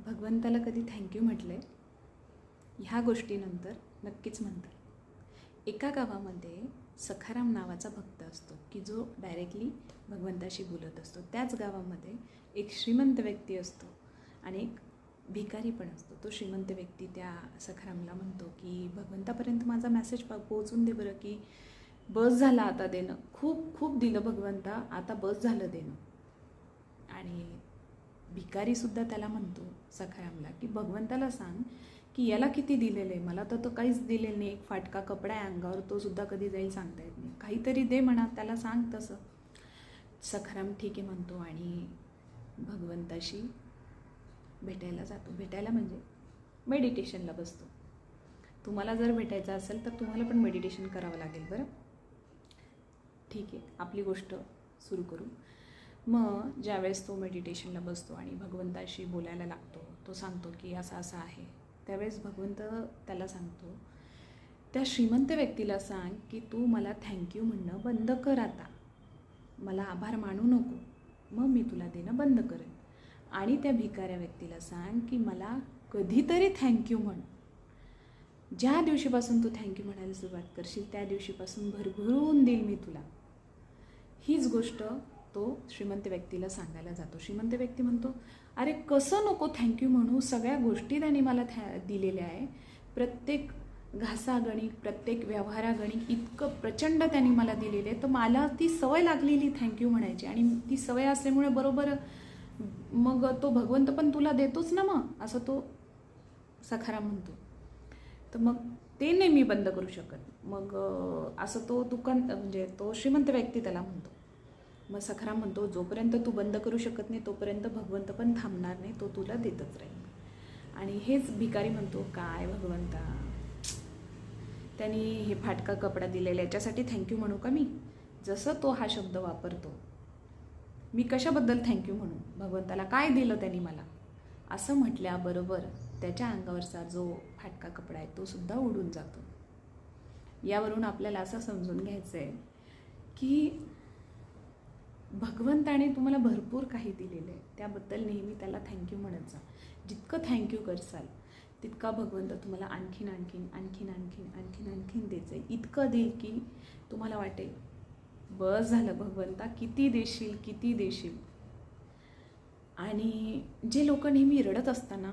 भगवंताला कधी थँक्यू म्हटलं आहे? ह्या गोष्टीनंतर नक्कीच म्हणतात. एका गावामध्ये सखाराम नावाचा भक्त असतो की जो डायरेक्टली भगवंताशी बोलत असतो. त्याच गावामध्ये एक श्रीमंत व्यक्ती असतो आणि एक भिकारी पण असतो. तो श्रीमंत व्यक्ती त्या सखारामला म्हणतो की भगवंतापर्यंत माझा मेसेज पोहोचून दे बरं, की बस झालं आता देणं, खूप खूप दिलं भगवंता, आता बस झालं देणं. आणि भिकारीसुद्धा त्याला म्हणतो सखारामला की भगवंताला सांग की याला किती दिलेलं आहे, मला तर तो काहीच दिलेलं नाही, एक फाटका कपडा आहे अंगावर, तो सुद्धा कधी जाईल सांगता येत नाही, काहीतरी दे म्हणा, त्याला सांग तसं. सखाराम ठीक आहे म्हणतो आणि भगवंताशी भेटायला जातो. भेटायला म्हणजे मेडिटेशनला बसतो. तुम्हाला जर भेटायचं असेल तर तुम्हाला पण मेडिटेशन करावं लागेल बरं. ठीक आहे, आपली गोष्ट सुरू करू. मग ज्यावेळेस तो मेडिटेशनला बसतो आणि भगवंताशी बोलायला लागतो, तो सांगतो की असं असं आहे. त्यावेळेस भगवंत त्याला सांगतो, त्या श्रीमंत व्यक्तीला सांग की तू मला थँक्यू म्हणणं बंद कर आता, मला आभार मानू नको, मग मी तुला देणं बंद करेन. आणि त्या भिकाऱ्या व्यक्तीला सांग की मला कधीतरी थँक्यू म्हण, ज्या दिवशीपासून तू थँक्यू म्हणायला सुरुवात करशील त्या दिवशीपासून भरभरून देईल मी तुला. हीच गोष्ट तो श्रीमंत व्यक्तीला सांगायला जातो. श्रीमंत व्यक्ती म्हणतो, अरे कसं नको थँक्यू म्हणू, सगळ्या गोष्टी त्यांनी मला दिलेल्या आहे, प्रत्येक घासागणिक, प्रत्येक व्यवहारागणिक इतकं प्रचंड त्यांनी मला दिलेले आहे, तर मला ती सवय लागलेली थँक्यू म्हणायची, आणि ती सवय असल्यामुळे बरोबर मग तो भगवंत पण तुला देतोच ना मग, असं तो सखाराम म्हणतो. तर मग ते नाही मी बंद करू शकत. मग असं तो म्हणजे तो श्रीमंत व्यक्ती त्याला म्हणतो. मग सखाराम म्हणतो, जोपर्यंत तू बंद करू शकत नाही तोपर्यंत भगवंत पण थांबणार नाही, तो तुला देतच राहील. आणि हेच भिकारी म्हणतो, काय भगवंता, त्यांनी हे फाटका कपडा दिलेला याच्यासाठी थँक्यू म्हणू का मी? जसं तो हा शब्द वापरतो, मी कशाबद्दल थँक्यू म्हणू, भगवंताला काय दिलं त्यांनी मला, असं म्हटल्याबरोबर त्याच्या अंगावरचा जो फाटका कपडा आहे तो सुद्धा उडून जातो. यावरून आपल्याला असं समजून घ्यायचं आहे की भगवंताने तुम्हाला भरपूर काही दिलेलं आहे, त्याबद्दल नेहमी त्याला थँक्यू म्हणत जा. जितकं थँक्यू करसाल तितका भगवंत तुम्हाला आणखीन आणखीन आणखीन आणखीन आणखीन आणखीन द्यायचं आहे. इतकं देईल की तुम्हाला वाटेल बस झालं भगवंता, किती देशील किती देशील. आणि जे लोक नेहमी रडत असताना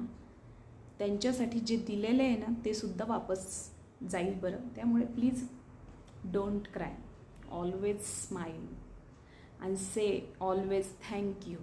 त्यांच्यासाठी जे दिलेलं आहे ना ते सुद्धा वापस जाईल बरं. त्यामुळे please don't cry, always smile and say always thank you.